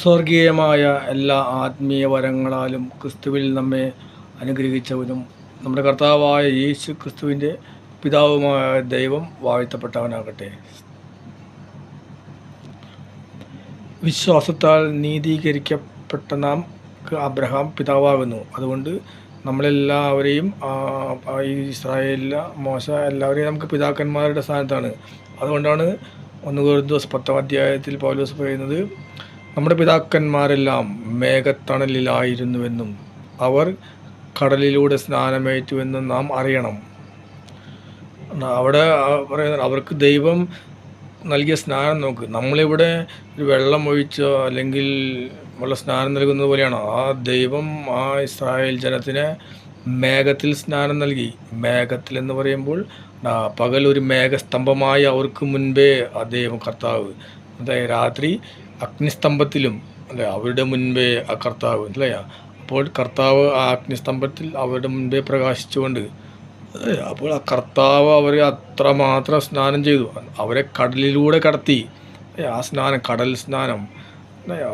സ്വർഗീയമായ എല്ലാ ആത്മീയ വരങ്ങളാലും ക്രിസ്തുവിൽ നമ്മെ അനുഗ്രഹിച്ചവനും നമ്മുടെ കർത്താവായ യേശു ക്രിസ്തുവിൻ്റെ പിതാവുമായ ദൈവം വാഴ്ത്തപ്പെട്ടവനാകട്ടെ. വിശ്വാസത്താൽ നീതീകരിക്കപ്പെട്ട നാം അബ്രഹാം പിതാവാകുന്നു. അതുകൊണ്ട് നമ്മളെല്ലാവരെയും ഇസ്രായേലിലെ മോശ എല്ലാവരെയും നമുക്ക് പിതാക്കന്മാരുടെ സ്ഥാനത്താണ്. അതുകൊണ്ടാണ് 1 കൊരിന്ത്യർ 10-ാം അധ്യായത്തിൽ പൗലോസ് പറയുന്നത്, നമ്മുടെ പിതാക്കന്മാരെല്ലാം മേഘത്തണലിലായിരുന്നുവെന്നും അവർ കടലിലൂടെ സ്നാനമേറ്റുവെന്നും നാം അറിയണം. അവിടെ പറയുന്നത് അവർക്ക് ദൈവം നൽകിയ സ്നാനം നോക്ക്. നമ്മളിവിടെ ഒരു വെള്ളം ഒഴിച്ചോ അല്ലെങ്കിൽ ഉള്ള സ്നാനം നൽകുന്നത് പോലെയാണ്. ആ ദൈവം ആ ഇസ്രായേൽ ജനത്തിന് മേഘത്തിൽ സ്നാനം നൽകി. മേഘത്തിൽ എന്ന് പറയുമ്പോൾ പകൽ ഒരു മേഘസ്തംഭമായി അവർക്ക് മുൻപേ ആ ദൈവം കർത്താവ്, അതായത് രാത്രി അഗ്നിസ്തംഭത്തിലും അല്ലേ അവരുടെ മുൻപേ ആ കർത്താവ് അല്ലേ. അപ്പോൾ കർത്താവ് ആ അഗ്നിസ്തംഭത്തിൽ അവരുടെ മുൻപേ പ്രകാശിച്ചുകൊണ്ട്, അപ്പോൾ ആ കർത്താവ് അവരെ അത്രമാത്രം സ്നാനം ചെയ്തു. അവരെ കടലിലൂടെ കടത്തി. ആ സ്നാനം കടൽ സ്നാനം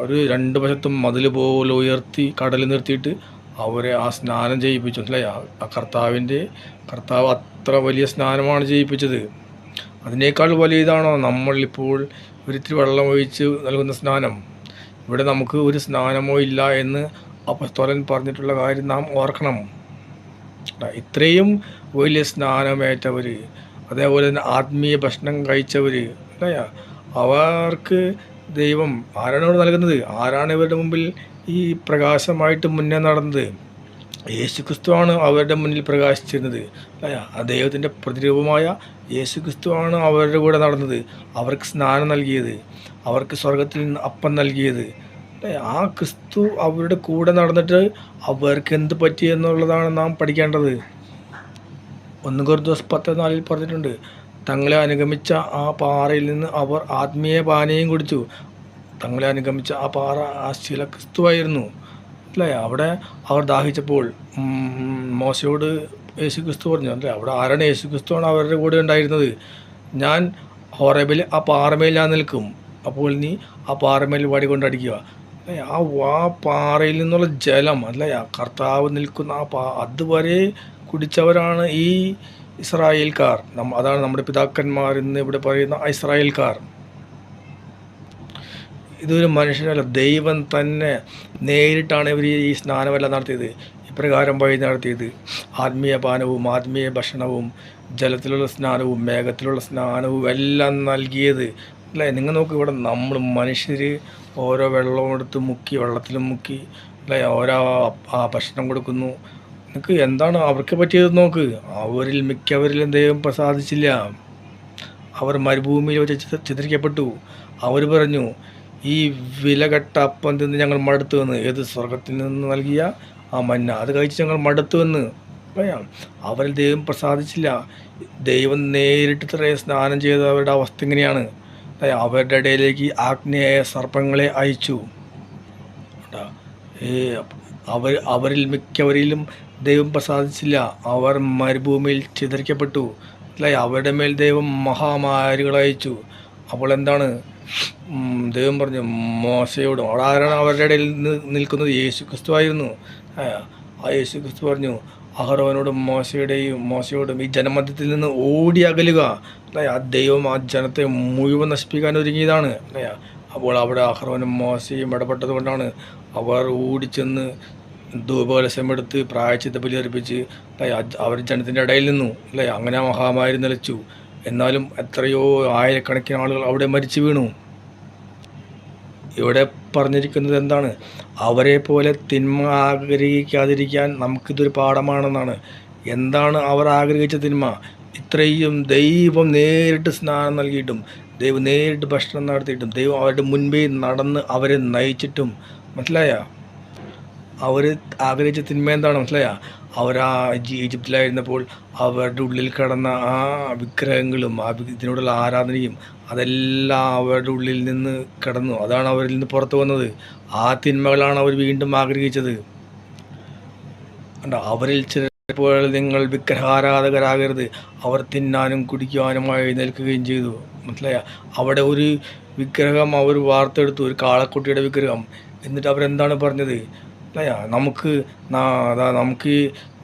ഒരു 2 വശത്തും മതിൽ പോലെ ഉയർത്തി കടലിൽ നിർത്തിയിട്ട് അവരെ ആ സ്നാനം ചെയ്യിപ്പിച്ചു അല്ലേ. ആ കർത്താവ് അത്ര വലിയ സ്നാനമാണ് ചെയ്യിപ്പിച്ചത്. അതിനേക്കാൾ വലിയതാണോ നമ്മളിപ്പോൾ ഒരിത്തിരി വെള്ളം ഒഴിച്ച് നൽകുന്ന സ്നാനം? ഇവിടെ നമുക്ക് ഒരു സ്നാനമോ ഇല്ല എന്ന് അപ്പോസ്തലൻ പറഞ്ഞിട്ടുള്ള കാര്യം നാം ഓർക്കണം. ഇത്രയും വലിയ സ്നാനമേറ്റവർ, അതേപോലെ തന്നെ ആത്മീയ ഭക്ഷണം കഴിച്ചവർ അല്ലേ, അവർക്ക് ദൈവം ആരാണ് നൽകുന്നത്? ആരാണ് ഇവരുടെ മുമ്പിൽ ഈ പ്രകാശമായിട്ട് മുന്നേ നടന്നത്? യേശുക്രിസ്തുവാണ് അവരുടെ മുന്നിൽ പ്രകാശിച്ചിരുന്നത് അല്ലേ. ആ ദൈവത്തിൻ്റെ പ്രതിരൂപമായ യേശുക്രിസ്തുവാണ് അവരുടെ കൂടെ നടന്നത്, അവർക്ക് സ്നാനം നൽകിയത്, അവർക്ക് സ്വർഗത്തിൽ നിന്ന് അപ്പം നൽകിയത്. ആ ക്രിസ്തു അവരുടെ കൂടെ നടന്നിട്ട് അവർക്ക് എന്ത് പറ്റി എന്നുള്ളതാണ് നാം പഠിക്കേണ്ടത്. 1 കൊരിന്ത്യർ 10:4 പറഞ്ഞിട്ടുണ്ട്, തങ്ങളെ അനുഗമിച്ച ആ പാറയിൽ നിന്ന് അവർ ആത്മീയ പാനീയം കുടിച്ചു. തങ്ങളെ അനുഗമിച്ച ആ പാറ ആ ശില ക്രിസ്തുവായിരുന്നു അല്ലേ. അവിടെ അവർ ദാഹിച്ചപ്പോൾ മോശയോട് യേശു ക്രിസ്തു പറഞ്ഞു അല്ലേ, അവിടെ ആരാണ്? യേശു ക്രിസ്തുവാണ് അവരുടെ കൂടെ ഉണ്ടായിരുന്നത്. ഞാൻ ഹോറേബിൽ ആ പാറമേൽ ഞാൻ നിൽക്കും, അപ്പോൾ നീ ആ പാറമേൽ വടി കൊണ്ടടിക്കുക. ആ പാറയിൽ നിന്നുള്ള ജലം അല്ലേ, കർത്താവ് നിൽക്കുന്ന അതുവരെ കുടിച്ചവരാണ് ഈ ഇസ്രായേൽക്കാർ. അതാണ് നമ്മുടെ പിതാക്കന്മാർ എന്ന് ഇവിടെ പറയുന്ന ഇസ്രായേൽക്കാർ. ഇതൊരു മനുഷ്യനല്ല, ദൈവം തന്നെ നേരിട്ടാണ് ഇവർ ഈ സ്നാനമെല്ലാം നടത്തിയത്. ഇപ്രകാരം വഴി നടത്തിയത് ആത്മീയ പാനവും ആത്മീയ ഭക്ഷണവും ജലത്തിലുള്ള സ്നാനവും മേഘത്തിലുള്ള സ്നാനവും എല്ലാം നൽകിയത് അല്ലേ. നിങ്ങൾ നോക്ക്, ഇവിടെ നമ്മൾ മനുഷ്യർ ഓരോ വെള്ളവും എടുത്ത് മുക്കി, വെള്ളത്തിലും മുക്കി അല്ലേ, ഓരോ ഭക്ഷണം കൊടുക്കുന്നു. നിങ്ങൾക്ക് എന്താണ് അവർക്ക് പറ്റിയത് നോക്ക്. അവരിൽ മിക്കവരിലും ദൈവം പ്രസാദിച്ചില്ല. അവർ മരുഭൂമിയിൽ വെച്ച് ചിത്രിക്കപ്പെട്ടു. അവർ പറഞ്ഞു, ഈ വിലകെട്ട അപ്പം തിന്ന് ഞങ്ങൾ മടുത്തു എന്ന്. ഏത്? സ്വർഗത്തിൽ നിന്ന് നൽകിയ ആ മന്ന, അത് കഴിച്ച് ഞങ്ങൾ മടുത്തു എന്ന് പറയാം. അവരിൽ ദൈവം പ്രസാദിച്ചില്ല. ദൈവം നേരിട്ട് സ്നാനം ചെയ്തവരുടെ അവസ്ഥ ഇങ്ങനെയാണ്. അവരുടെ ഇടയിലേക്ക് ആഗ്നേയ സർപ്പങ്ങളെ അയച്ചു. അവരിൽ മിക്കവരിലും ദൈവം പ്രസാദിച്ചില്ല. അവർ മരുഭൂമിയിൽ ചിതറിക്കപ്പെട്ടു അല്ലേ. അവരുടെ മേൽ ദൈവം മഹാമാരികൾ അയച്ചു. അപ്പോൾ എന്താണ് ദൈവം പറഞ്ഞു മോശയോടും? അവിടെ ആരാണ് അവരുടെ ഇടയിൽ നിൽക്കുന്നത്? യേശു ക്രിസ്തു ആയിരുന്നു. ആ യേശു ക്രിസ്തു പറഞ്ഞു അഹരോനോടും മോശയോടും ഈ ജനമധ്യത്തിൽ നിന്ന് ഓടി അകലുക അല്ലേ. ആ ദൈവം ആ ജനത്തെ മുഴുവൻ നശിപ്പിക്കാൻ ഒരുങ്ങിയതാണ് അല്ലേ. അപ്പോൾ അവിടെ അഹരോനും മോശയും ഇടപെട്ടത് കൊണ്ടാണ് അവർ ഓടിച്ചെന്ന് ധൂപകലശമെടുത്ത് പ്രായശ്ചിത്ത ബലി അർപ്പിച്ച് അവർ ജനത്തിൻ്റെ ഇടയിൽ നിന്നു അല്ലേ. അങ്ങനെ ആ മഹാമാരി നിലച്ചു. എന്നാലും എത്രയോ ആയിരക്കണക്കിന് ആളുകൾ അവിടെ മരിച്ചു വീണു. ഇവിടെ പറഞ്ഞിരിക്കുന്നത് എന്താണ്? അവരെ പോലെ തിന്മ ആഗ്രഹിക്കാതിരിക്കാൻ നമുക്കിതൊരു പാഠമാണെന്നാണ്. എന്താണ് അവർ ആഗ്രഹിച്ച തിന്മ? ഇത്രയും ദൈവം നേരിട്ട് സ്നാനം നൽകിയിട്ടും, ദൈവം നേരിട്ട് ഭക്ഷണം നടത്തിയിട്ടും, ദൈവം അവരുടെ മുൻപേ നടന്ന് അവരെ നയിച്ചിട്ടും, മനസ്സിലായ? അവർ ആഗ്രഹിച്ച തിന്മ എന്താണ്? മനസ്സിലായ? അവരാ ഈജിപ്തിലായിരുന്നപ്പോൾ അവരുടെ ഉള്ളിൽ കിടന്ന ആ വിഗ്രഹങ്ങളും ഇതിനോടുള്ള ആരാധനയും അതെല്ലാം അവരുടെ ഉള്ളിൽ നിന്ന് കിടന്നു. അതാണ് അവരിൽ നിന്ന് പുറത്തു വന്നത്. ആ തിന്മകളാണ് അവർ വീണ്ടും ആഗ്രഹിച്ചത്. അവരിൽ ചിലപ്പോൾ നിങ്ങൾ വിഗ്രഹാരാധകരാകരുത്, അവർ തിന്നാനും കുടിക്കുവാനുമായി നിൽക്കുകയും ചെയ്തു. മനസ്സിലായ? അവിടെ ഒരു വിഗ്രഹം അവർ വാർത്തെടുത്തു, ഒരു കാളക്കുട്ടിയുടെ വിഗ്രഹം. എന്നിട്ട് അവരെന്താണ് പറഞ്ഞത്? അല്ലയാ, നമുക്ക്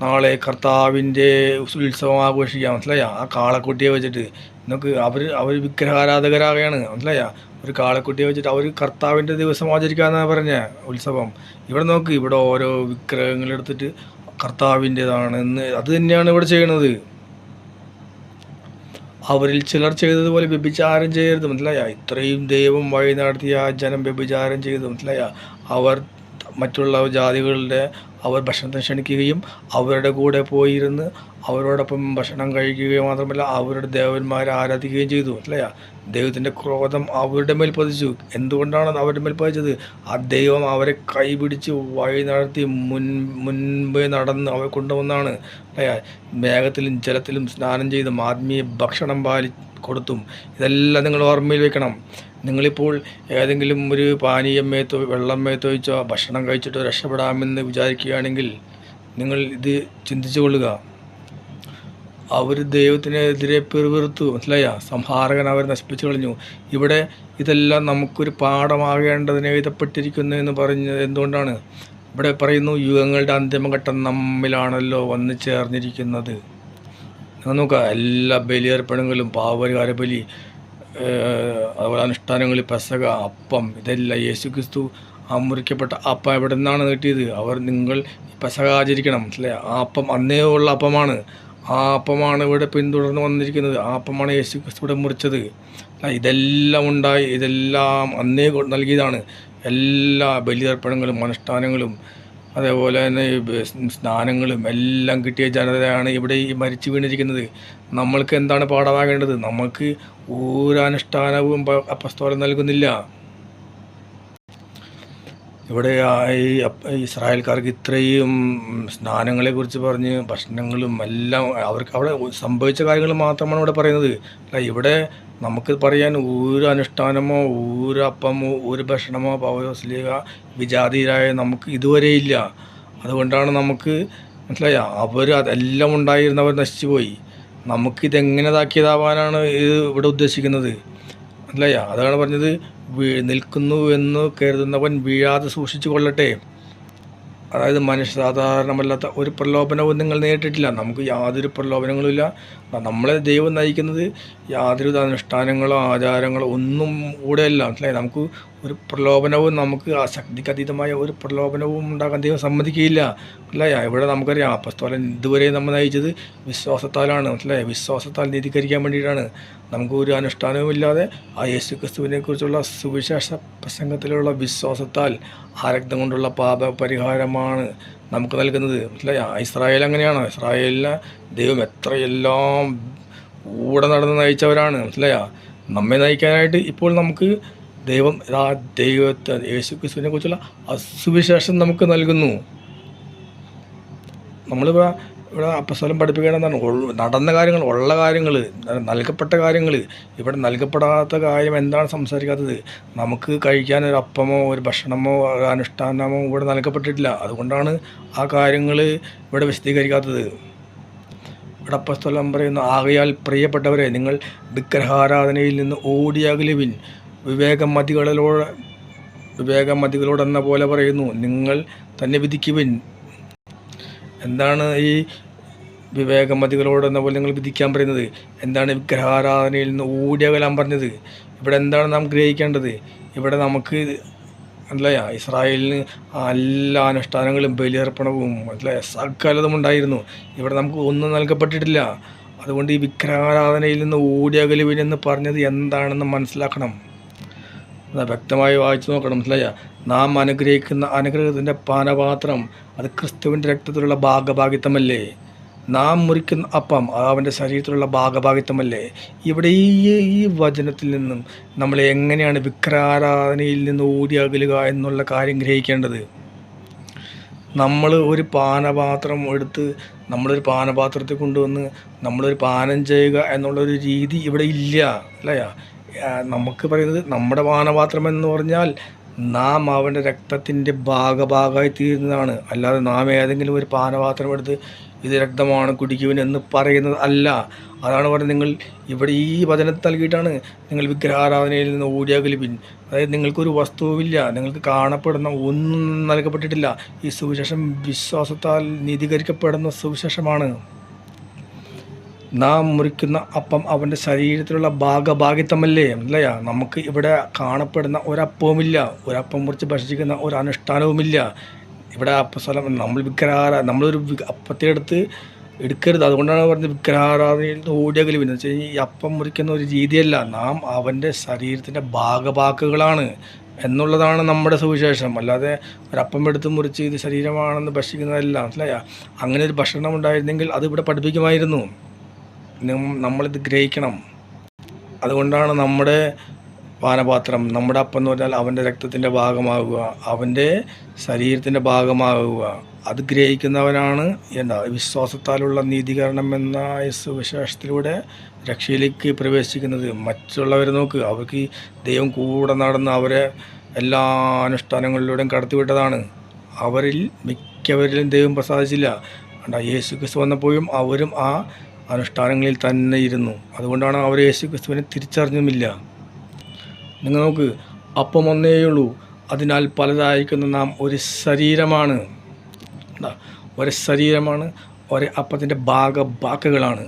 നാളെ കർത്താവിൻ്റെ ഉത്സവം ആഘോഷിക്കാം, മനസ്സിലായാ, ആ കാളക്കുട്ടിയെ വെച്ചിട്ട്. നമുക്ക് അവർ വിഗ്രഹാരാധകരാകുകയാണ്, മനസ്സിലായാ. ഒരു കാളക്കുട്ടിയെ വെച്ചിട്ട് അവർ കർത്താവിൻ്റെ ദിവസം ആചരിക്കാമെന്നാണ് പറഞ്ഞ ഉത്സവം. ഇവിടെ നോക്ക്, ഇവിടെ ഓരോ വിഗ്രഹങ്ങളെടുത്തിട്ട് കർത്താവിൻ്റെതാണെന്ന് അത് തന്നെയാണ് ഇവിടെ ചെയ്യണത്. അവരിൽ ചിലർ ചെയ്തതുപോലെ വ്യഭിചാരം ചെയ്യരുത്, മനസ്സിലായ. ഇത്രയും ദൈവം വഴി നടത്തിയ ആ ജനം വ്യഭിചാരം ചെയ്തു, മനസ്സിലായ. അവർ മറ്റുള്ള ജാതികളുടെ അവർ ഭക്ഷണത്തിന് ക്ഷണിക്കുകയും അവരുടെ കൂടെ പോയിരുന്ന് അവരോടൊപ്പം ഭക്ഷണം കഴിക്കുകയും മാത്രമല്ല അവരുടെ ദേവന്മാരെ ആരാധിക്കുകയും ചെയ്തു, മനസ്സിലായ. ദൈവത്തിൻ്റെ ക്രോധം അവരുടെ മേൽ പതിച്ചു. എന്തുകൊണ്ടാണ് അവരുടെ മേൽ പതിച്ചത്? ആ ദൈവം അവരെ കൈപിടിച്ച് വഴി നടത്തി മുൻപേ നടന്ന് അവരെ കൊണ്ടുവന്നാണ്, അല്ലേ. മേഘത്തിലും ജലത്തിലും സ്നാനം ചെയ്തും ആത്മീയ ഭക്ഷണം കൊടുത്തും. ഇതെല്ലാം നിങ്ങൾ ഓർമ്മയിൽ വെക്കണം. നിങ്ങളിപ്പോൾ ഏതെങ്കിലും ഒരു പാനീയം വെള്ളം മേത്തൊഴിച്ചോ ഭക്ഷണം കഴിച്ചിട്ടോ രക്ഷപ്പെടാമെന്ന് വിചാരിക്കുകയാണെങ്കിൽ നിങ്ങൾ ഇത് ചിന്തിച്ചു കൊള്ളുക. അവർ ദൈവത്തിനെതിരെ പിറുപിറുത്തു, മനസ്സിലായ. സംഹാരകൻ അവരെ നശിപ്പിച്ചു കളഞ്ഞു. ഇവിടെ ഇതെല്ലാം നമുക്കൊരു പാഠമാകേണ്ടതിന് എഴുതപ്പെട്ടിരിക്കുന്നു എന്ന് പറഞ്ഞത് എന്തുകൊണ്ടാണ്? ഇവിടെ പറയുന്നു, യുഗങ്ങളുടെ അന്തിമഘട്ടം നമ്മിലാണല്ലോ വന്നു ചേർന്നിരിക്കുന്നത്. നിങ്ങൾ നോക്കുക, എല്ലാ ബലിയർപ്പണങ്ങളും, പാവപരിഹാര ബലി, അതുപോലെ അനുഷ്ഠാനങ്ങൾ, പെസക, അപ്പം, ഇതെല്ലാം യേശുക്രിസ്തു ആ മുറിക്കപ്പെട്ട അപ്പം എവിടെ നിന്നാണ് കിട്ടിയത്? നിങ്ങൾ പെസക ആചരിക്കണം, മനസ്സിലായി. ആ അപ്പം അന്നേ ഉള്ള അപ്പമാണ്. ആ അപ്പമാണ് ഇവിടെ പിന്തുടർന്ന് വന്നിരിക്കുന്നത്. ആ അപ്പമാണ് യേശുക്രിസ്തു ഇവിടെ മുറിച്ചത്. ഇതെല്ലാം ഉണ്ടായി, ഇതെല്ലാം അന്നേ നൽകിയതാണ്. എല്ലാ ബലിയർപ്പണങ്ങളും അനുഷ്ഠാനങ്ങളും അതേപോലെ തന്നെ സ്നാനങ്ങളും എല്ലാം കിട്ടിയ ജനതയാണ് ഇവിടെ ഈ മരിച്ചു വീണിരിക്കുന്നത്. നമ്മൾക്ക് എന്താണ് പാഠമാകേണ്ടത്? നമുക്ക് ഒരു അനുഷ്ഠാനവും അപ്പസ്തോലൻ നൽകുന്നില്ല. ഇവിടെ ഈ ഇസ്രായേൽക്കാർക്ക് ഇത്രയും സ്നാനങ്ങളെക്കുറിച്ച് പറഞ്ഞ് ഭക്ഷണങ്ങളും എല്ലാം അവർക്ക് അവിടെ സംഭവിച്ച കാര്യങ്ങൾ മാത്രമാണ് ഇവിടെ പറയുന്നത്. അല്ല, ഇവിടെ നമുക്ക് പറയാൻ ഒരു അനുഷ്ഠാനമോ ഒരു അപ്പമോ ഒരു ഭക്ഷണമോ പൗലോസ്ലീഹ വിജാതിയരായ നമുക്ക് ഇതുവരെ ഇല്ല. അതുകൊണ്ടാണ് നമുക്ക് മനസ്സിലായ, അതെല്ലാം ഉണ്ടായിരുന്നവർ നശിച്ചു പോയി. നമുക്കിതെങ്ങനെ ഇതാക്കിയതാവാനാണ് ഇത് ഇവിടെ ഉദ്ദേശിക്കുന്നത്, മനസ്സിലായ. അതാണ് പറഞ്ഞത്, നിൽക്കുന്നു എന്ന് കരുതുന്നവൻ വീഴാതെ സൂക്ഷിച്ചു കൊള്ളട്ടെ. അതായത് സാധാരണമല്ലാത്ത ഒരു പ്രലോഭനവും നിങ്ങൾ നേരിട്ടിട്ടില്ല. നമുക്ക് യാതൊരു പ്രലോഭനങ്ങളും ഇല്ല. നമ്മളെ ദൈവം നയിക്കുന്നത് യാതൊരു അനുഷ്ഠാനങ്ങളോ ആചാരങ്ങളോ ഒന്നും കൂടെയല്ല, മനസ്സിലായി. നമുക്ക് ഒരു പ്രലോഭനവും, നമുക്ക് ആ ശക്തിക്ക് അതീതമായ ഒരു പ്രലോഭനവും ഉണ്ടാക്കാൻ ദൈവം സമ്മതിക്കുകയില്ല, അല്ലേ. ഇവിടെ നമുക്കറിയാം, അപ്പസ്തോലൻ ഇതുവരെ നമ്മൾ നയിച്ചത് വിശ്വാസത്താലാണ്, മനസ്സിലായി. വിശ്വാസത്താൽ നീതീകരിക്കാൻ വേണ്ടിയിട്ടാണ്. നമുക്ക് ഒരു അനുഷ്ഠാനവും ഇല്ലാതെ ആ യേശുക്രിസ്തുവിനെ കുറിച്ചുള്ള സുവിശേഷ പ്രസംഗത്തിലുള്ള വിശ്വാസത്താൽ ആ രക്തം കൊണ്ടുള്ള പാപപരിഹാരമാണ് നമുക്ക് നൽകുന്നത്, മനസ്സിലായി. ഇസ്രായേൽ അങ്ങനെയാണോ? ഇസ്രായേലിനെ ദൈവം എത്രയെല്ലാം കൂടെ നടന്ന് നയിച്ചവരാണ്, മനസ്സിലായ. നമ്മെ നയിക്കാനായിട്ട് ഇപ്പോൾ നമുക്ക് ദൈവം യേശുക്രിസ്തുവിനെ കുറിച്ചുള്ള സുവിശേഷം നമുക്ക് നൽകുന്നു. നമ്മളിവിടെ അപ്പസ്തോലൻ പഠിപ്പിക്കേണ്ടതാണ് നടന്ന കാര്യങ്ങൾ, ഉള്ള കാര്യങ്ങൾ, നൽകപ്പെട്ട കാര്യങ്ങൾ. ഇവിടെ നൽകപ്പെടാത്ത കാര്യം എന്താണ് സംസാരിക്കാത്തത്? നമുക്ക് കഴിക്കാൻ ഒരു അപ്പമോ ഒരു ഭക്ഷണമോ ഒരു അനുഷ്ഠാനമോ ഇവിടെ നൽകപ്പെട്ടിട്ടില്ല. അതുകൊണ്ടാണ് ആ കാര്യങ്ങൾ ഇവിടെ വിശദീകരിക്കാത്തത്. ഇവിടെ അപ്പസ്തോലൻ പറയുന്നു, ആകയാൽ പ്രിയപ്പെട്ടവരെ, നിങ്ങൾ വിഗ്രഹാരാധനയിൽ നിന്ന് ഓടിയകലുവിൻ. വിവേകമതികളോടെന്ന പോലെ പറയുന്നു, നിങ്ങൾ തന്നെ വിധിക്കുവിൻ. എന്താണ് ഈ വിവേകമതികളോടെന്ന പോലെ നിങ്ങൾ വിധിക്കാൻ പറയുന്നത്? എന്താണ് വിഗ്രഹാരാധനയിൽ നിന്ന് ഓടിയകലാൻ പറഞ്ഞത്? ഇവിടെ എന്താണ് നാം ഗ്രഹിക്കേണ്ടത്? ഇവിടെ നമുക്ക് മനസ്സിലായ, ഇസ്രായേലിന് എല്ലാ അനുഷ്ഠാനങ്ങളും ബലിയർപ്പണവും മനസ്സിലായ സകലതും ഉണ്ടായിരുന്നു. ഇവിടെ നമുക്ക് ഒന്നും നൽകപ്പെട്ടിട്ടില്ല. അതുകൊണ്ട് ഈ വിഗ്രഹാരാധനയിൽ നിന്ന് ഓടിയകലുവിനെന്ന് പറഞ്ഞത് എന്താണെന്ന് മനസ്സിലാക്കണം. വ്യക്തമായി വായിച്ചു നോക്കണം, മനസ്സിലായ. നാം അനുഗ്രഹിക്കുന്ന അനുഗ്രഹത്തിൻ്റെ പാനപാത്രം അത് ക്രിസ്തുവിൻ്റെ രക്തത്തിലുള്ള ഭാഗഭാഗിത്വമല്ലേ? നാം മുറിക്കുന്ന അപ്പം അവൻ്റെ ശരീരത്തിലുള്ള ഭാഗഭാഗിത്വമല്ലേ? ഇവിടെ ഈ വചനത്തിൽ നിന്നും നമ്മൾ എങ്ങനെയാണ് വിഗ്രഹാരാധനയിൽ നിന്ന് ഓടി അകലുക എന്നുള്ള കാര്യം ഗ്രഹിക്കേണ്ടത്? നമ്മൾ ഒരു പാനപാത്രം എടുത്ത് നമ്മളൊരു പാനപാത്രത്തിൽ കൊണ്ടുവന്ന് നമ്മളൊരു പാനം ചെയ്യുക എന്നുള്ളൊരു രീതി ഇവിടെ ഇല്ല, അല്ലേ. നമുക്ക് പറയുന്നത് നമ്മുടെ പാനപാത്രം എന്ന് പറഞ്ഞാൽ നാം അവൻ്റെ രക്തത്തിൻ്റെ ഭാഗമായി തീരുന്നതാണ്. അല്ലാതെ നാം ഏതെങ്കിലും ഒരു പാനപാത്രം എടുത്ത് ഇത് രക്തമാണ് കുടിക്കുവിൻ എന്ന് പറയുന്നത് അല്ല. അതാണ് പറഞ്ഞത്, നിങ്ങൾ ഇവിടെ ഈ വചനത്തിൽ നൽകിയിട്ടാണ് നിങ്ങൾ വിഗ്രഹാരാധനയിൽ നിന്ന് ഓടിയകലുവിൻ. അതായത് നിങ്ങൾക്കൊരു വസ്തുവില്ല, നിങ്ങൾക്ക് കാണപ്പെടുന്ന ഒന്നും നൽകപ്പെട്ടിട്ടില്ല. ഈ സുവിശേഷം വിശ്വാസത്താൽ നീതീകരിക്കപ്പെടുന്ന സുവിശേഷമാണ്. നാം മുറിക്കുന്ന അപ്പം അവൻ്റെ ശരീരത്തിലുള്ള ഭാഗഭാഗിത്വമല്ലേ, അല്ലയാ? നമുക്ക് ഇവിടെ കാണപ്പെടുന്ന ഒരപ്പവുമില്ല, ഒരപ്പം മുറിച്ച് ഭക്ഷിക്കുന്ന ഒരു അനുഷ്ഠാനവുമില്ല. ഇവിടെ അപ്പസ്ഥലം നമ്മളൊരു അപ്പത്തെ എടുക്കരുത്. അതുകൊണ്ടാണ് പറഞ്ഞത് വിഗ്രഹാരാധനയിൽ നിന്ന് ഓടിയകലുവിൻ. എന്ന് വെച്ച് കഴിഞ്ഞാൽ ഈ അപ്പം മുറിക്കുന്ന ഒരു രീതിയല്ല, നാം അവൻ്റെ ശരീരത്തിൻ്റെ ഭാഗഭാക്കുകളാണ് എന്നുള്ളതാണ് നമ്മുടെ സുവിശേഷം. അല്ലാതെ ഒരപ്പം എടുത്ത് മുറിച്ച് ഇത് ശരീരമാണെന്ന് ഭക്ഷിക്കുന്നതല്ല, മനസ്സിലായ? അങ്ങനെ ഒരു ഭക്ഷണം ഉണ്ടായിരുന്നെങ്കിൽ അത് ഇവിടെ പഠിപ്പിക്കുമായിരുന്നു. നമ്മളിത് ഗ്രഹിക്കണം. അതുകൊണ്ടാണ് നമ്മുടെ പാനപാത്രം, നമ്മുടെ അപ്പം എന്ന് പറഞ്ഞാൽ അവൻ്റെ രക്തത്തിൻ്റെ ഭാഗമാകുക, അവൻ്റെ ശരീരത്തിൻ്റെ ഭാഗമാകുക. അത് ഗ്രഹിക്കുന്നവനാണ് വിശ്വാസത്താലുള്ള നീതീകരണം എന്ന സുവിശേഷത്തിലൂടെ രക്ഷയിലേക്ക് പ്രവേശിക്കുന്നത്. മറ്റുള്ളവരെ നോക്ക്, അവർക്ക് ദൈവം കൂടെ നടന്ന് അവരെ എല്ലാ അനുഷ്ഠാനങ്ങളിലൂടെയും കടത്തിവിട്ടതാണ്. അവരിൽ മിക്കവരിലും ദൈവം പ്രസാദിച്ചില്ല. യേശു ക്രിസ്തു വന്നപ്പോഴും അവരും ആ അനുഷ്ഠാനങ്ങളിൽ തന്നെ ഇരുന്നു. അതുകൊണ്ടാണ് അവർ യേശു ക്രിസ്തുവിനെ തിരിച്ചറിഞ്ഞുമില്ല. നിങ്ങൾ നോക്ക്, അപ്പം ഒന്നേയുള്ളൂ, അതിനാൽ പലതായിരിക്കുന്ന നാം ഒരു ശരീരമാണ്. ഒരു ശരീരമാണ്, ഒരു അപ്പത്തിൻ്റെ ഭാഗഭാക്കുകളാണ്.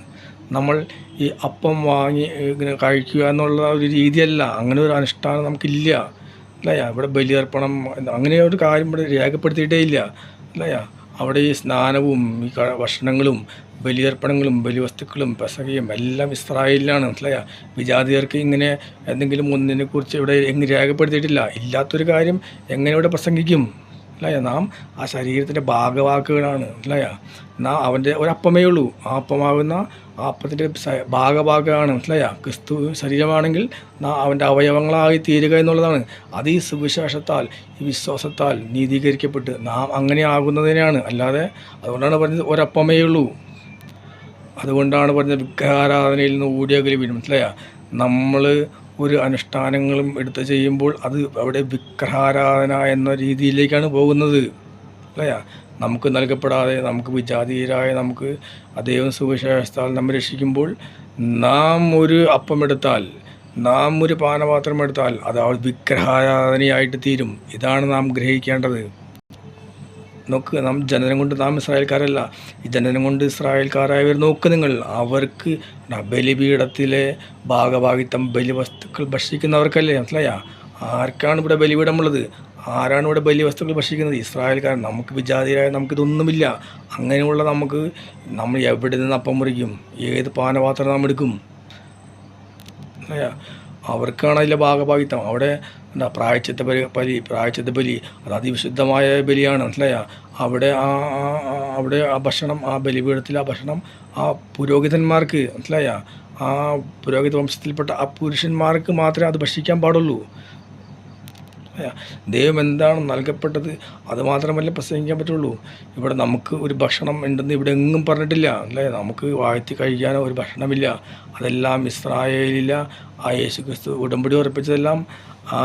നമ്മൾ ഈ അപ്പം വാങ്ങി ഇങ്ങനെ കഴിക്കുക എന്നുള്ള ഒരു രീതിയല്ല, അങ്ങനെ ഒരു അനുഷ്ഠാനം നമുക്കില്ല, അല്ലയാ? ഇവിടെ ബലിയർപ്പണം അങ്ങനെ ഒരു കാര്യം ഇവിടെ രേഖപ്പെടുത്തിയിട്ടേ ഇല്ല, അല്ലയാ? അവിടെ ഈ സ്നാനവും ഈ ഭക്ഷണങ്ങളും ബലിയർപ്പണങ്ങളും ബലിവസ്തുക്കളും പെസഹയും എല്ലാം ഇസ്രായേലിലാണ്, മനസ്സിലായ? വിജാതിയർക്ക് ഇങ്ങനെ എന്തെങ്കിലും ഒന്നിനെക്കുറിച്ച് ഇവിടെ എങ്ങനെ രേഖപ്പെടുത്തിയിട്ടില്ല. ഇല്ലാത്തൊരു കാര്യം എങ്ങനെ ഇവിടെ പ്രസംഗിക്കും, അല്ലയ? നാം ആ ശരീരത്തിൻ്റെ ഭാഗവാക്കുകളാണ്, അല്ലയ? നാം അവൻ്റെ ഒരപ്പമേ ഉള്ളൂ, ആ അപ്പമാകുന്ന ആ അപ്പത്തിൻ്റെ ഭാഗഭാഗമാണ്, മനസ്സിലായ? ക്രിസ്തു ശരീരമാണെങ്കിൽ നാം അവൻ്റെ അവയവങ്ങളായി തീരുക എന്നുള്ളതാണ്. അത് ഈ സുവിശേഷത്താൽ, ഈ വിശ്വാസത്താൽ നീതീകരിക്കപ്പെട്ട് നാം അങ്ങനെ ആകുന്നതിനാണ്. അല്ലാതെ അതുകൊണ്ടാണ് പറഞ്ഞത് ഒരപ്പമേ ഉള്ളൂ. അതുകൊണ്ടാണ് പറഞ്ഞത് വിഗ്രഹാരാധനയിൽ നിന്ന് ഓടിയകലുവിൻ, മനസ്സിലായ? നമ്മൾ ഒരു അനുഷ്ഠാനങ്ങളും എടുത്ത് ചെയ്യുമ്പോൾ അത് അവിടെ വിഗ്രഹാരാധന എന്ന രീതിയിലേക്കാണ് പോകുന്നത്, അല്ലയാ? നമുക്ക് നൽകപ്പെടാതെ നമുക്ക് വിജാതീയരായ നമുക്ക് ദൈവം സുവിശേഷത്താൽ നമ്മെ രക്ഷിക്കുമ്പോൾ നാം ഒരു അപ്പം എടുത്താൽ, നാം ഒരു പാനപാത്രം എടുത്താൽ അത് വിഗ്രഹാരാധനയായിട്ട് തീരും. ഇതാണ് നാം ഗ്രഹിക്കേണ്ടത്. നോക്ക്, നാം ജനനം കൊണ്ട് നാം ഇസ്രായേൽക്കാരല്ല. ഈ ജനനം കൊണ്ട് ഇസ്രായേൽക്കാരായവർ നോക്ക്, നിങ്ങൾ അവർക്ക് ബലിപീഠത്തിലെ ഭാഗഭാഗിത്വം ബലിവസ്തുക്കൾ ഭക്ഷിക്കുന്നവർക്കല്ലേ, മനസ്സിലായ? ആർക്കാണ് ഇവിടെ ബലിപീഠമുള്ളത്? ആരാണ് ഇവിടെ ബലിവസ്തുക്കൾ ഭക്ഷിക്കുന്നത്? ഇസ്രായേൽക്കാരൻ. നമുക്ക് വിജാതിരായ നമുക്കിതൊന്നുമില്ല. അങ്ങനെയുള്ള നമ്മൾ എവിടെ നിന്ന് അപ്പം മുറിക്കും? ഏത് പാനപാത്രം നാം എടുക്കും? അവർക്കാണ് അതിലെ ഭാഗഭാഗിത്വം. അവിടെ പ്രായശ്ചിത്ത ബലി അത് അതിവിശുദ്ധമായ ബലിയാണ്, മനസ്സിലായ? അവിടെ ആ ഭക്ഷണം, ആ ബലിപീഠത്തിൽ ആ ഭക്ഷണം ആ പുരോഹിതന്മാർക്ക്, മനസ്സിലായ? ആ പുരോഹിത വംശത്തിൽപ്പെട്ട ആ പുരുഷന്മാർക്ക് മാത്രമേ അത് ഭക്ഷിക്കാൻ പാടുള്ളൂ. ദൈവം എന്താണ് നൽകപ്പെട്ടത് അത് മാത്രമല്ല പ്രസംഗിക്കാൻ പറ്റുള്ളൂ. ഇവിടെ നമുക്ക് ഒരു ഭക്ഷണം ഉണ്ടെന്ന് ഇവിടെ എങ്ങും പറഞ്ഞിട്ടില്ല, അല്ലേ? നമുക്ക് വാഴ്ത്തി കഴിക്കാനോ ഒരു ഭക്ഷണമില്ല. അതെല്ലാം ഇസ്രായേലില്ല. ആ യേശു ക്രിസ്തു ഉടമ്പടി ഉറപ്പിച്ചതെല്ലാം ആ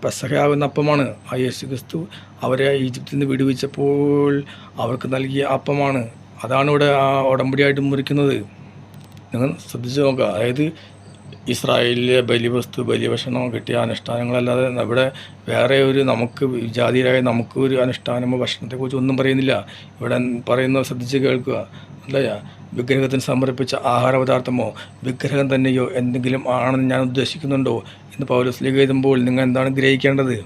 പെസഹയാകുന്ന അപ്പമാണ്. ആ യേശു ക്രിസ്തു അവരെ ഈജിപ്തിൽ നിന്ന് വിടുവിച്ചപ്പോൾ അവർക്ക് നൽകിയ അപ്പമാണ്. അതാണ് ഇവിടെ ആ ഉടമ്പടിയായിട്ട് മുറിക്കുന്നത്. നിങ്ങൾ ശ്രദ്ധിച്ച് നോക്കുക. അതായത് ഇസ്രായേലിലെ ബലിവസ്തു ബലിഭക്ഷണം കിട്ടിയ അനുഷ്ഠാനങ്ങളല്ലാതെ ഇവിടെ വേറെ ഒരു നമുക്ക് വിജാതിരായ നമുക്ക് ഒരു അനുഷ്ഠാനമോ ഭക്ഷണത്തെക്കുറിച്ച് ഒന്നും പറയുന്നില്ല. ഇവിടെ പറയുന്നത് ശ്രദ്ധിച്ച് കേൾക്കുക, അല്ലയാ? വിഗ്രഹത്തിന് സമർപ്പിച്ച ആഹാരപദാർത്ഥമോ വിഗ്രഹം തന്നെയോ എന്തെങ്കിലും ആണെന്ന് ഞാൻ ഉദ്ദേശിക്കുന്നുണ്ടോ എന്ന് പൗലോസ് എഴുതുമ്പോൾ നിങ്ങൾ എന്താണ് ഗ്രഹിക്കേണ്ടത്?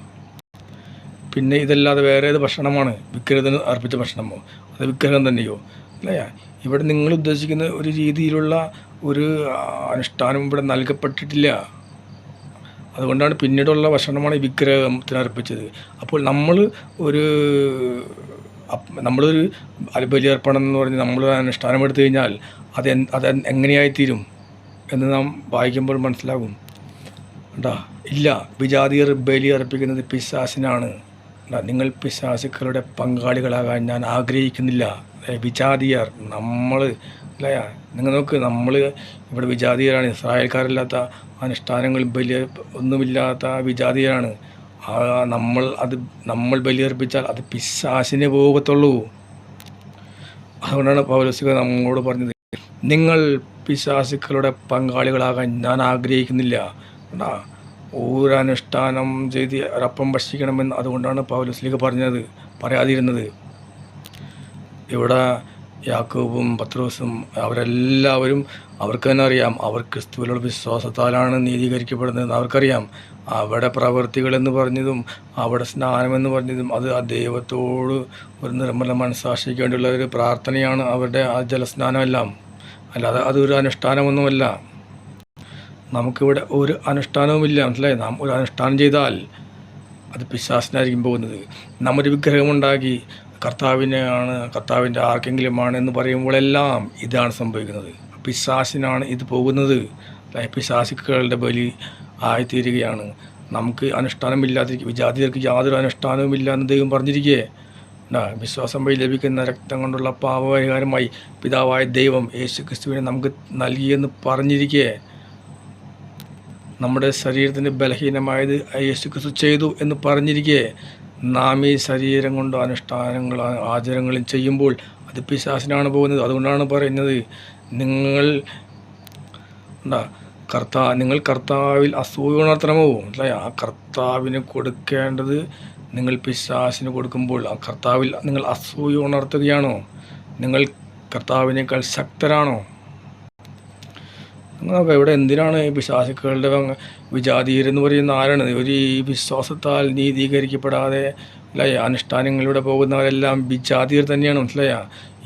പിന്നെ ഇതല്ലാതെ വേറെ ഏത് ഭക്ഷണമാണ്? വിഗ്രഹത്തിന് അർപ്പിച്ച ഭക്ഷണമോ അത് വിഗ്രഹം തന്നെയോ, അല്ലയാ? ഇവിടെ നിങ്ങൾ ഉദ്ദേശിക്കുന്ന ഒരു രീതിയിലുള്ള ഒരു അനുഷ്ഠാനം ഇവിടെ നൽകപ്പെട്ടിട്ടില്ല. അതുകൊണ്ടാണ് പിന്നീടുള്ള ഭക്ഷണമാണ് ഈ വിഗ്രഹത്തിന് അർപ്പിച്ചത്. അപ്പോൾ നമ്മളൊരു ബലിയർപ്പണം എന്ന് പറഞ്ഞ് നമ്മളൊരു അനുഷ്ഠാനം എടുത്തു കഴിഞ്ഞാൽ അത് എങ്ങനെയായിത്തീരും എന്ന് നാം വായിക്കുമ്പോൾ മനസ്സിലാകും. ഇല്ല, വിജാതിയർ ബലി അർപ്പിക്കുന്നത് പിശാചിനാണ്. നിങ്ങൾ പിശാചുക്കളുടെ പങ്കാളികളാകാൻ ഞാൻ ആഗ്രഹിക്കുന്നില്ല. വിജാതിയർ നമ്മൾ, അല്ലേ? നിങ്ങൾ നോക്ക്, നമ്മൾ ഇവിടെ വിജാതിയരാണ്. ഇസ്രായേൽക്കാരല്ലാത്ത അനുഷ്ഠാനങ്ങൾ ഒന്നുമില്ലാത്ത വിജാതിയരാണ്. നമ്മൾ ബലിയർപ്പിച്ചാൽ അത് പിശാചിനെ പോകത്തുള്ളൂ. അതുകൊണ്ടാണ് പൗലോസ് നമ്മോട് പറഞ്ഞത്, നിങ്ങൾ പിശാചുക്കളുടെ പങ്കാളികളാകാൻ ഞാൻ ആഗ്രഹിക്കുന്നില്ല. കണ്ടാ, ഒരനുഷ്ഠാനം ചെയ്ത് ഒരപ്പം ഭക്ഷിക്കണമെന്ന് അതുകൊണ്ടാണ് പൗലോസ്ലീഹ പറയാതിരുന്നത്. ഇവിടെ യാക്കോബും പത്രോസും അവരെല്ലാവരും അവർക്ക് തന്നെ അറിയാം, അവർ ക്രിസ്തുവിലുള്ള വിശ്വാസത്താലാണ് നീതീകരിക്കപ്പെടുന്നതെന്ന് അവർക്കറിയാം. അവിടെ പ്രവൃത്തികളെന്ന് പറഞ്ഞതും അവിടെ സ്നാനമെന്ന് പറഞ്ഞതും അത് ആ ദൈവത്തോട് ഒരു നിർമ്മല മനസ്സാക്ഷിക്ക് വേണ്ടിയുള്ള ഒരു പ്രാർത്ഥനയാണ് അവരുടെ ആ ജലസ്നാനമെല്ലാം. അല്ലാതെ അതൊരു അനുഷ്ഠാനമൊന്നുമല്ല. നമുക്കിവിടെ ഒരു അനുഷ്ഠാനവുമില്ല, മനസ്സിലായി. നാം ഒരു അനുഷ്ഠാനം ചെയ്താൽ അത് പിശാചിനായിരിക്കും പോകുന്നത്. നമ്മൊരു വിഗ്രഹമുണ്ടാക്കി കർത്താവിൻ്റെ ആർക്കെങ്കിലുമാണ് എന്ന് പറയുമ്പോഴെല്ലാം ഇതാണ് സംഭവിക്കുന്നത്. പിശാചിനാണ് ഇത് പോകുന്നത്. പിശാചുക്കളുടെ ബലി ആയിത്തീരുകയാണ്. നമുക്ക് വിജാതിയർക്ക് യാതൊരു അനുഷ്ഠാനവുമില്ല എന്ന് ദൈവം പറഞ്ഞിരിക്കുകയെ. വിശ്വാസം വഴി ലഭിക്കുന്ന രക്തം കൊണ്ടുള്ള പാപപരിഹാരമായി പിതാവായ ദൈവം യേശു ക്രിസ്തുവിനെ നമുക്ക് നൽകിയെന്ന് പറഞ്ഞിരിക്കെ, നമ്മുടെ ശരീരത്തിന് ബലഹീനമായത് യേശു ക്രിസ്തു ചെയ്തു എന്ന് പറഞ്ഞിരിക്കെ, നാം ഈ ശരീരം കൊണ്ട് ആചാരങ്ങളും ചെയ്യുമ്പോൾ അത് പിശാചിനാണ് പോകുന്നത്. അതുകൊണ്ടാണ് പറയുന്നത്, നിങ്ങൾ കർത്താവിൽ അസൂയ ഉണർത്തണമോ? ആ കർത്താവിന് കൊടുക്കേണ്ടത് നിങ്ങൾ പിശാചിന് കൊടുക്കുമ്പോൾ ആ കർത്താവിൽ നിങ്ങൾ അസൂയ ഉണർത്തുകയാണോ? നിങ്ങൾ കർത്താവിനേക്കാൾ ശക്തരാണോ? നോക്കാം, ഇവിടെ എന്തിനാണ് പിശാചുക്കളുടെ വിജാതീയരെന്ന് പറയുന്ന ആരാണ്? ഒരു വിശ്വാസത്താൽ നീതീകരിക്കപ്പെടാതെ അനുഷ്ഠാനങ്ങളിലൂടെ പോകുന്നവരെല്ലാം വിജാതീയർ തന്നെയാണ്, മനസ്സിലായ.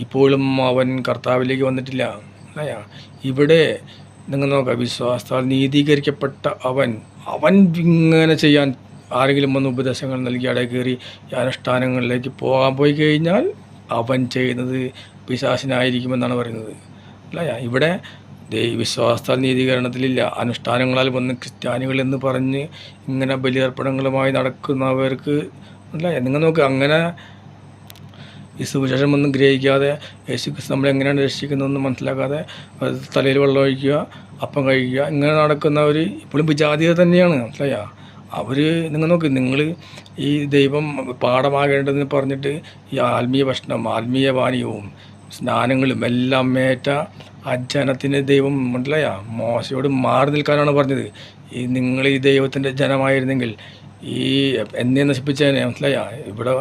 ഇപ്പോഴും അവൻ കർത്താവിലേക്ക് വന്നിട്ടില്ല, മനസ്സിലായ. ഇവിടെ നിങ്ങൾ നോക്കാം, വിശ്വാസത്താൽ നീതീകരിക്കപ്പെട്ട അവൻ ഇങ്ങനെ ചെയ്യാൻ ആരെങ്കിലും വന്ന് ഉപദേശങ്ങൾ നൽകി അവിടെ കയറി ഈ അനുഷ്ഠാനങ്ങളിലേക്ക് പോയി കഴിഞ്ഞാൽ അവൻ ചെയ്യുന്നത് പിശാചിനായിരിക്കുമെന്നാണ് പറയുന്നത്, അല്ല. ഇവിടെ വിശ്വാസത്താൽ നീതീകരണത്തിലില്ല. അനുഷ്ഠാനങ്ങളാൽ വന്ന് ക്രിസ്ത്യാനികൾ എന്ന് പറഞ്ഞ് ഇങ്ങനെ ബലിയർപ്പണങ്ങളുമായി നടക്കുന്നവർക്ക്, അല്ല. നിങ്ങൾ നോക്ക്, അങ്ങനെ ഈ സുവിശേഷം ഒന്നും ഗ്രഹിക്കാതെ യേശു ക്രിസ്തു നമ്മളെങ്ങനെയാണ് രക്ഷിക്കുന്നതെന്ന് മനസ്സിലാക്കാതെ തലയിൽ വെള്ളം ഒഴിക്കുക, അപ്പം കഴിക്കുക, ഇങ്ങനെ നടക്കുന്നവർ ഇപ്പോഴും വിജാതീയർ തന്നെയാണ്, മനസ്സിലായ. നിങ്ങൾ നോക്ക്, നിങ്ങൾ ഈ ദൈവം പാഠമാകേണ്ടതെന്ന് പറഞ്ഞിട്ട് ഈ ആത്മീയ ഭക്ഷണം, ആത്മീയ പാനീയവും സ്നാനങ്ങളും എല്ലാം ഏറ്റ ജനത്തിന് ദൈവം, മനസ്സിലായ, മോശയോട് മാറി നിൽക്കാനാണ് പറഞ്ഞത്. നിങ്ങൾ ഈ ദൈവത്തിൻ്റെ ജനമായിരുന്നെങ്കിൽ എന്നെ നശിപ്പിച്ചതിനെ, മനസ്സിലായ. ഇവിടെ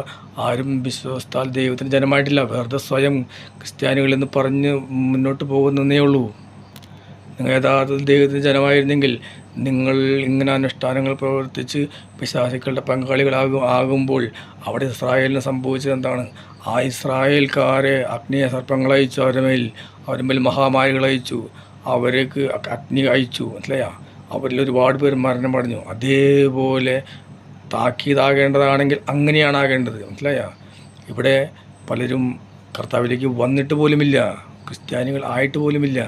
ആരും വിശ്വസ്താൽ ദൈവത്തിൻ്റെ ജനമായിട്ടില്ല. വെറുതെ സ്വയം ക്രിസ്ത്യാനികളെന്ന് പറഞ്ഞ് മുന്നോട്ട് പോകുന്നതേ ഉള്ളൂ. നിങ്ങൾ യഥാർത്ഥത്തിൽ ദൈവത്തിൻ്റെ ജനമായിരുന്നെങ്കിൽ നിങ്ങൾ ഇങ്ങനെ അനുഷ്ഠാനങ്ങൾ പ്രവർത്തിച്ച് പിശാചുക്കളുടെ പങ്കാളികളാകുമ്പോൾ അവിടെ ഇസ്രായേലിന് സംഭവിച്ചത് എന്താണ്? ആ ഇസ്രായേൽക്കാരെ അഗ്നിയ സർപ്പങ്ങൾ അയച്ചു, അവരുടെ മേൽ മഹാമാരികൾ അയച്ചു, അവർക്ക് അഗ്നി അയച്ചു, മനസ്സിലായ. അവരിൽ ഒരുപാട് പേർ മരണം അടഞ്ഞു. അതേപോലെ താക്കീതാകേണ്ടതാണെങ്കിൽ അങ്ങനെയാണ് ആകേണ്ടത്, മനസ്സിലായ. ഇവിടെ പലരും കർത്താവിലേക്ക് വന്നിട്ട് പോലുമില്ല, ക്രിസ്ത്യാനികൾ ആയിട്ട് പോലുമില്ല.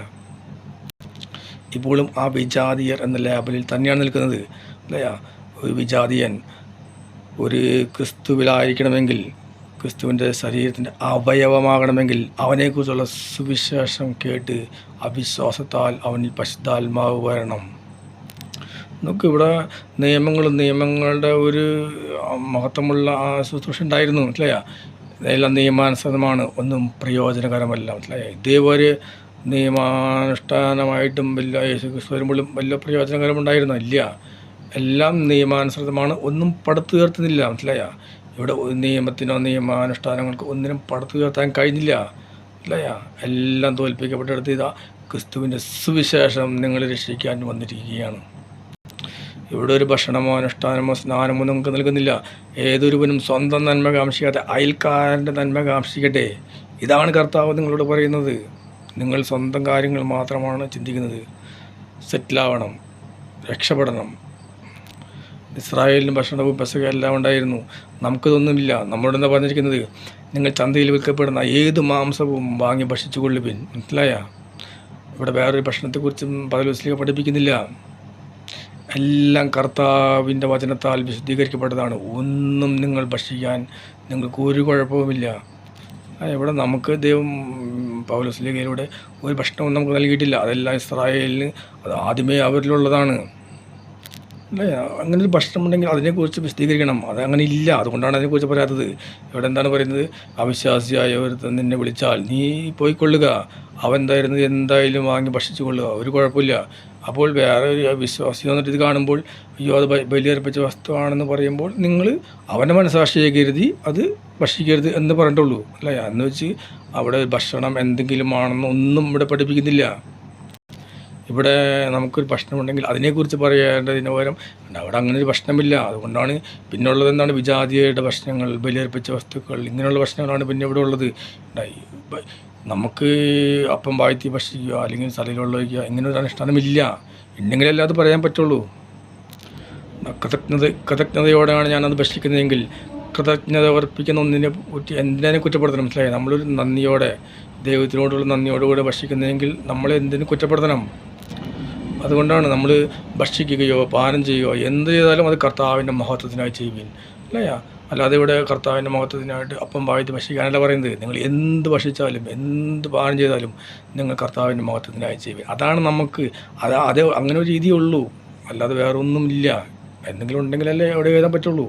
ഇപ്പോഴും ആ വിജാതീയർ എന്ന ലേബലിൽ തന്നെയാണ് നിൽക്കുന്നത്, അല്ലയാ. ഒരു വിജാതീയൻ ഒരു ക്രിസ്തുവിലായിരിക്കണമെങ്കിൽ, ക്രിസ്തുവിൻ്റെ ശരീരത്തിൻ്റെ അവയവമാകണമെങ്കിൽ അവനെക്കുറിച്ചുള്ള സുവിശേഷം കേട്ട് അവിശ്വാസത്താൽ അവനിൽ പരിശുദ്ധാത്മാവ് വരണം. നമുക്കിവിടെ നിയമങ്ങളുടെ ഒരു മഹത്വമുള്ള ആ ശുശ്രൂഷ ഉണ്ടായിരുന്നു, മനസ്സിലായ. ഇതെല്ലാം നിയമാനുസൃതമാണ്, ഒന്നും പ്രയോജനകരമല്ല, മനസ്സിലായ. ഇതേപോലെ നിയമാനുഷ്ഠാനമായിട്ടും യേശു ക്രിസ്തു വരുമ്പോഴും വലിയ പ്രയോജനകരമുണ്ടായിരുന്നു ഇല്ല. എല്ലാം നിയമാനുസൃതമാണ്, ഒന്നും പടുത്തുയർത്തുന്നില്ല, മനസ്സിലായ. ഇവിടെ നിയമത്തിനോ നിയമാനുഷ്ഠാനങ്ങൾക്ക് ഒന്നിനും പടുത്തുയർത്താൻ കഴിഞ്ഞില്ല, മനസ്സിലായ. എല്ലാം തോൽപ്പിക്കപ്പെട്ടെടുത്ത് ഇതാ ക്രിസ്തുവിൻ്റെ സുവിശേഷം നിങ്ങളെ രക്ഷിക്കാൻ വന്നിരിക്കുകയാണ്. ഇവിടെ ഒരു ഭക്ഷണമോ അനുഷ്ഠാനമോ സ്നാനമോ നമുക്ക് നൽകുന്നില്ല. ഏതൊരുവനും സ്വന്തം നന്മ കാംക്ഷിക്കാതെ അയൽക്കാരൻ്റെ നന്മ കാംക്ഷിക്കട്ടെ. ഇതാണ് കർത്താവ് നിങ്ങളോട് പറയുന്നത്. നിങ്ങൾ സ്വന്തം കാര്യങ്ങൾ മാത്രമാണ് ചിന്തിക്കുന്നത്. സെറ്റിലാവണം, രക്ഷപ്പെടണം. ഇസ്രായേലിന് ഭക്ഷണവും പെസക എല്ലാം ഉണ്ടായിരുന്നു, നമുക്കിതൊന്നുമില്ല. നമ്മളോട് എന്താ പറഞ്ഞിരിക്കുന്നത്? നിങ്ങൾ ചന്തയിൽ വിൽക്കപ്പെടുന്ന ഏത് മാംസവും വാങ്ങി ഭക്ഷിച്ചു കൊള്ളുവിൻ, മനസ്സിലായ. ഇവിടെ വേറൊരു ഭക്ഷണത്തെക്കുറിച്ചും പൗലോസ് പഠിപ്പിക്കുന്നില്ല. എല്ലാം കർത്താവിൻ്റെ വചനത്താൽ വിശുദ്ധീകരിക്കപ്പെട്ടതാണ്. ഒന്നും നിങ്ങൾ ഭക്ഷിക്കാൻ നിങ്ങൾക്ക് ഒരു കുഴപ്പവുമില്ല. ഇവിടെ നമുക്ക് ദൈവം പൗലോസ്ലീഹയിലൂടെ ഒരു ഭക്ഷണവും നമുക്ക് നൽകിയിട്ടില്ല. അതെല്ലാം ഇസ്രായേലിന് അത് ആദ്യമേ അവരിലുള്ളതാണ്. അല്ലേ? അങ്ങനെ ഒരു ഭക്ഷണം ഉണ്ടെങ്കിൽ അതിനെക്കുറിച്ച് വിശദീകരിക്കണം. അതങ്ങനെ ഇല്ല, അതുകൊണ്ടാണ് അതിനെക്കുറിച്ച് പറയാത്തത്. ഇവിടെ എന്താണ് പറയുന്നത്? അവിശ്വാസിയായ ഒരുത്തൻ നിന്നെ വിളിച്ചാൽ നീ പോയിക്കൊള്ളുക, അവൻ തരുന്നത് എന്തായാലും വാങ്ങി ഭക്ഷിച്ചു കൊള്ളുക, ഒരു കുഴപ്പമില്ല. അപ്പോൾ വേറെ ഒരു വിശ്വാസി വന്നിട്ട് ഇത് കാണുമ്പോൾ അയ്യോ അത് ബലിയർപ്പിച്ച വസ്തുവാണെന്ന് പറയുമ്പോൾ നിങ്ങൾ അവൻ്റെ മനസാക്ഷിയെ കരുതി അത് ഭക്ഷിക്കരുത് എന്ന് പറഞ്ഞിട്ടുള്ളൂ, അല്ലേ? എന്ന് വെച്ച് അവിടെ ഭക്ഷണം എന്തെങ്കിലും ആണെന്ന് ഒന്നും ഇവിടെ പഠിപ്പിക്കുന്നില്ല. ഇവിടെ നമുക്കൊരു ഭക്ഷണമുണ്ടെങ്കിൽ അതിനെക്കുറിച്ച് പറയേണ്ടതിന് പകരം അവിടെ അങ്ങനെ ഒരു ഭക്ഷണമില്ല. അതുകൊണ്ടാണ് പിന്നുള്ളത് എന്താണ്? വിജാതിയുടെ ഭക്ഷണങ്ങൾ, ബലിയർപ്പിച്ച വസ്തുക്കൾ, ഇങ്ങനെയുള്ള ഭക്ഷണങ്ങളാണ് പിന്നെ ഇവിടെ ഉള്ളത്. നമുക്ക് അപ്പം വാഴ്ത്തി ഭക്ഷിക്കുക അല്ലെങ്കിൽ സ്ഥലയിലുള്ള വയ്ക്കുക, ഇങ്ങനെ ഒരു അനുഷ്ഠാനമില്ല. ഉണ്ടെങ്കിലല്ലേ അത് പറയാൻ പറ്റുള്ളൂ. കൃതജ്ഞതയോടെയാണ് ഞാനത് ഭക്ഷിക്കുന്നതെങ്കിൽ കൃതജ്ഞത അർപ്പിക്കുന്ന ഒന്നിനെ എന്തിനെ കുറ്റപ്പെടുത്തണം? മനസ്സിലായി? നമ്മളൊരു നന്ദിയോടെ, ദൈവത്തിനോടുള്ള നന്ദിയോടുകൂടെ ഭക്ഷിക്കുന്നതെങ്കിൽ നമ്മളെ എന്തിനു കുറ്റപ്പെടുത്തണം? അതുകൊണ്ടാണ് നമ്മൾ ഭക്ഷിക്കുകയോ പാനം ചെയ്യുകയോ എന്ത് ചെയ്താലും അത് കർത്താവിൻ്റെ മഹത്വത്തിനായി ചെയ്യുവിൻ, അല്ലയാ? അല്ലാതെ ഇവിടെ കർത്താവിൻ്റെ മഹത്വത്തിനായിട്ട് അപ്പം വാഴ്ത്തി ഭക്ഷിക്കാനല്ല പറയുന്നത്. നിങ്ങൾ എന്ത് ഭക്ഷിച്ചാലും എന്ത് പാനം ചെയ്താലും നിങ്ങൾ കർത്താവിൻ്റെ മഹത്വത്തിനായി ചെയ്യുവിൻ. അതാണ് നമുക്ക് അതേ അങ്ങനെ ഒരു രീതിയേ ഉള്ളൂ, അല്ലാതെ വേറെ ഒന്നുമില്ല. എന്തെങ്കിലും ഉണ്ടെങ്കിലല്ലേ അവിടെ എഴുതാൻ പറ്റുള്ളൂ.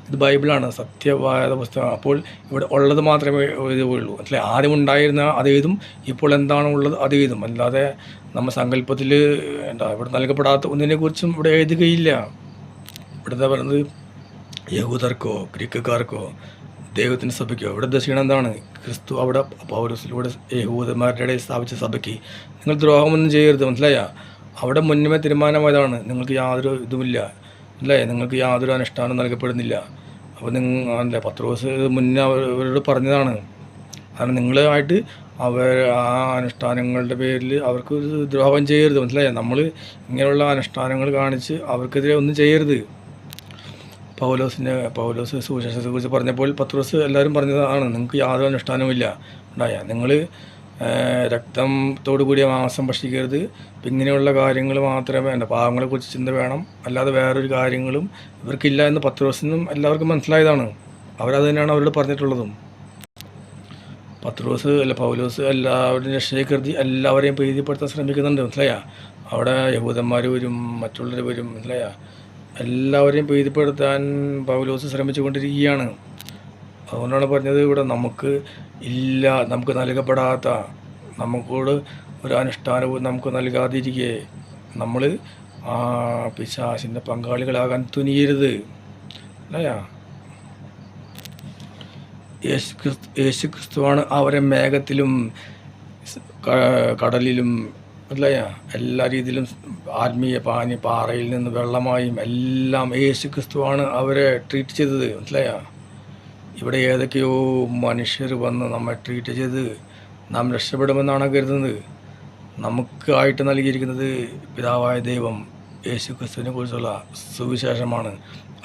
ഇത് ബൈബിളാണ്, സത്യവാദ പുസ്തകം. അപ്പോൾ ഇവിടെ ഉള്ളത് മാത്രമേ എഴുതുകയുള്ളൂ, അല്ലെ? ആദ്യം ഉണ്ടായിരുന്ന അതെഴുതും, ഇപ്പോൾ എന്താണ് ഉള്ളത് അത് എഴുതും. അല്ലാതെ നമ്മൾ സങ്കല്പത്തിൽ ഇവിടെ നൽകപ്പെടാത്ത ഒന്നിനെക്കുറിച്ചും ഇവിടെ എഴുതുകയില്ല. ഇവിടുത്തെ പറയുന്നത് യഹൂദർക്കോ ഗ്രീക്കുകാർക്കോ ദൈവത്തിൻ്റെ സഭയ്ക്കോ ഇവിടെ ഉദ്ദേശിക്കണം എന്താണ്? ക്രിസ്തു അവിടെ പൗലോസിലൂടെ യഹൂദന്മാരുടെ ഇടയിൽ സ്ഥാപിച്ച സഭയ്ക്ക് നിങ്ങൾ ദ്രോഹമൊന്നും ചെയ്യരുത്, മനസ്സിലായ? അവിടെ മുന്നമേ തീരുമാനമായതാണ്, നിങ്ങൾക്ക് യാതൊരു ഇതുമില്ല, അല്ലേ? നിങ്ങൾക്ക് യാതൊരു അനുഷ്ഠാനം നൽകപ്പെടുന്നില്ല. അപ്പോൾ അല്ലേ, പത്രോസ് മുന്നേ അവരോട് പറഞ്ഞതാണ്. കാരണം നിങ്ങളുമായിട്ട് ആ അനുഷ്ഠാനങ്ങളുടെ പേരിൽ അവർക്ക് ദ്രോഹം ചെയ്യരുത്, മനസ്സിലായ? നമ്മൾ ഇങ്ങനെയുള്ള അനുഷ്ഠാനങ്ങൾ കാണിച്ച് അവർക്കെതിരെ ഒന്നും ചെയ്യരുത്. പൗലോസ് സുവിശേഷത്തെക്കുറിച്ച് പറഞ്ഞപ്പോൾ പത്രോസ് എല്ലാവരും പറഞ്ഞതാണ്, നിങ്ങൾക്ക് യാതൊരു അനുഷ്ഠാനവുമില്ല, ഉണ്ടായ നിങ്ങൾ രക്തത്തോടു കൂടിയ മാംസം ഭക്ഷിക്കരുത്, ഇങ്ങനെയുള്ള കാര്യങ്ങൾ മാത്രമേ വേണ്ട, പാവങ്ങളെക്കുറിച്ച് ചിന്ത വേണം, അല്ലാതെ വേറൊരു കാര്യങ്ങളും ഇവർക്കില്ല എന്ന് പത്രോസിനും എല്ലാവർക്കും മനസ്സിലായതാണ്. അവരത് തന്നെയാണ് അവരോട് പറഞ്ഞിട്ടുള്ളതും. പൗലോസ് എല്ലാവരുടെയും രക്ഷയെ കരുതി എല്ലാവരെയും പ്രീതിപ്പെടുത്താൻ ശ്രമിക്കുന്നുണ്ട്, മനസ്സിലായ? അവിടെ യഹൂദന്മാർ വരും, മറ്റുള്ളവർ വരും, മനസ്സിലായ? എല്ലാവരെയും പ്രീതിപ്പെടുത്താൻ പൗലോസ് ശ്രമിച്ചു കൊണ്ടിരിക്കുകയാണ്. അതുകൊണ്ടാണ് പറഞ്ഞത് ഇവിടെ നമുക്ക് നൽകപ്പെടാത്ത, നമുക്കോട് ഒരു അനുഷ്ഠാനവും നമുക്ക് നൽകാതിരിക്കെ നമ്മൾ ആ പിശാചിൻ്റെ പങ്കാളികളാകാൻ തുനിയരുത്, അല്ലയാ? യേശുക്രിസ്തുവാണ് അവരെ മേഘത്തിലും കടലിലും, അല്ലയാ, എല്ലാ രീതിയിലും ആത്മീയ പാറയിൽ നിന്ന് വെള്ളമായും എല്ലാം യേശുക്രിസ്തുവാണ് അവരെ ട്രീറ്റ് ചെയ്തത്, മനസ്സിലായ? ഇവിടെ ഏതൊക്കെയോ മനുഷ്യർ വന്ന് നമ്മെ ട്രീറ്റ് ചെയ്ത് നാം രക്ഷപ്പെടുമെന്നാണ് കരുതുന്നത്. നമുക്കായിട്ട് നൽകിയിരിക്കുന്നത് പിതാവായ ദൈവം യേശുക്രിസ്തുവിനെ കുറിച്ചുള്ള സുവിശേഷമാണ്.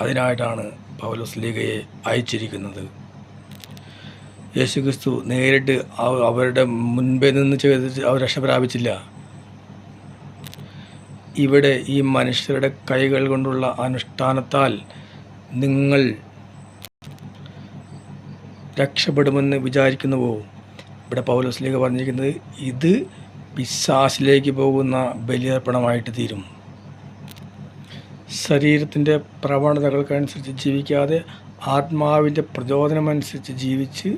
അതിനായിട്ടാണ് പൗലോസ് ലീഗയെ അയച്ചിരിക്കുന്നത്. യേശുക്രിസ്തു നേരിട്ട് അവരുടെ മുൻപേ നിന്ന് ചെയ്തിട്ട് അവർ രക്ഷ പ്രാപിച്ചില്ല. ഇവിടെ ഈ മനുഷ്യരുടെ കൈകൾ കൊണ്ടുള്ള അനുഷ്ഠാനത്താൽ നിങ്ങൾ രക്ഷപ്പെടുമെന്ന് വിചാരിക്കുന്നുവോ? ഇവിടെ പൗലോസ് ലീഗ പറഞ്ഞിരിക്കുന്നത് ഇത് പിശാചിലേക്ക് പോകുന്ന ബലിയർപ്പണമായിട്ട് തീരും. ശരീരത്തിൻ്റെ പ്രവണതകൾക്കനുസരിച്ച് ജീവിക്കാതെ ആത്മാവിൻ്റെ പ്രചോദനമനുസരിച്ച് ജീവിച്ച്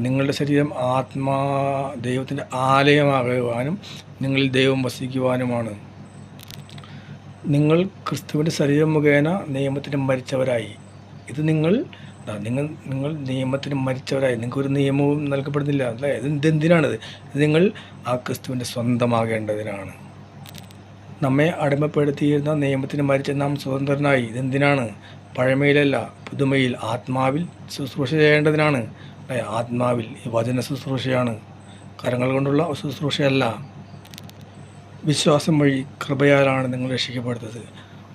നിങ്ങളുടെ ശരീരം ദൈവത്തിൻ്റെ ആലയമാകുവാനും നിങ്ങളിൽ ദൈവം വസിക്കുവാനുമാണ്. നിങ്ങൾ ക്രിസ്തുവിൻ്റെ ശരീരം മുഖേന നിയമത്തിന് മരിച്ചവരായി. ഇത് നിങ്ങൾ നിയമത്തിന് മരിച്ചവരായി. നിങ്ങൾക്കൊരു നിയമവും നൽകപ്പെടുന്നില്ല, അല്ലേ? ഇതെന്തിനാണിത്? ഇത് നിങ്ങൾ ആ ക്രിസ്തുവിൻ്റെ സ്വന്തമാകേണ്ടതിനാണ്. നമ്മെ അടിമപ്പെടുത്തിയിരുന്ന നിയമത്തിന് മരിച്ച നാം സ്വതന്ത്രനായി. ഇതെന്തിനാണ്? പഴമയിലല്ല, പുതുമയിൽ, ആത്മാവിൽ ശുശ്രൂഷ ചെയ്യേണ്ടതിനാണ്, അല്ലേ? ആത്മാവിൽ ഈ വചന ശുശ്രൂഷയാണ്, കരങ്ങൾ കൊണ്ടുള്ള ശുശ്രൂഷയല്ല. വിശ്വാസം വഴി കൃപയാലാണ് നിങ്ങൾ രക്ഷിക്കപ്പെടുന്നത്.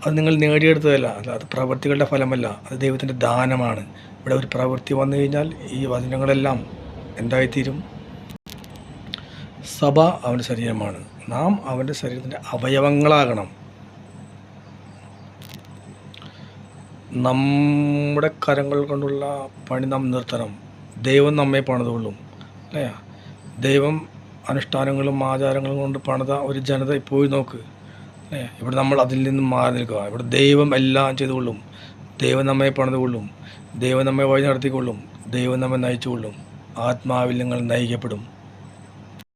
അത് നിങ്ങൾ നേടിയെടുത്തതല്ല, അത് പ്രവൃത്തികളുടെ ഫലമല്ല, അത് ദൈവത്തിൻ്റെ ദാനമാണ്. ഇവിടെ ഒരു പ്രവൃത്തി വന്നു കഴിഞ്ഞാൽ ഈ വചനങ്ങളെല്ലാം എന്തായിത്തീരും? സഭ അവൻ്റെ ശരീരമാണ്. നാം അവൻ്റെ ശരീരത്തിൻ്റെ അവയവങ്ങളാകണം. നമ്മുടെ കരങ്ങൾ കൊണ്ടുള്ള പണി നാം നിർത്തണം. ദൈവം നമ്മെ പണിതുകൊള്ളും, അല്ലേ? ദൈവം അനുഷ്ഠാനങ്ങളും ആചാരങ്ങളും കൊണ്ട് പണിത ഒരു ജനത പോയി നോക്ക്, ഇവിടെ നമ്മൾ അതിൽ നിന്നും മാറി നിൽക്കുക. ഇവിടെ ദൈവം എല്ലാം ചെയ്തുകൊള്ളും. ദൈവം നമ്മെ പണിതുകൊള്ളും. ദൈവം നമ്മെ വഴി നടത്തിക്കൊള്ളും. ദൈവം നമ്മെ നയിച്ചുകൊള്ളും. ആത്മാവിൽ നിങ്ങൾ നയിക്കപ്പെടും.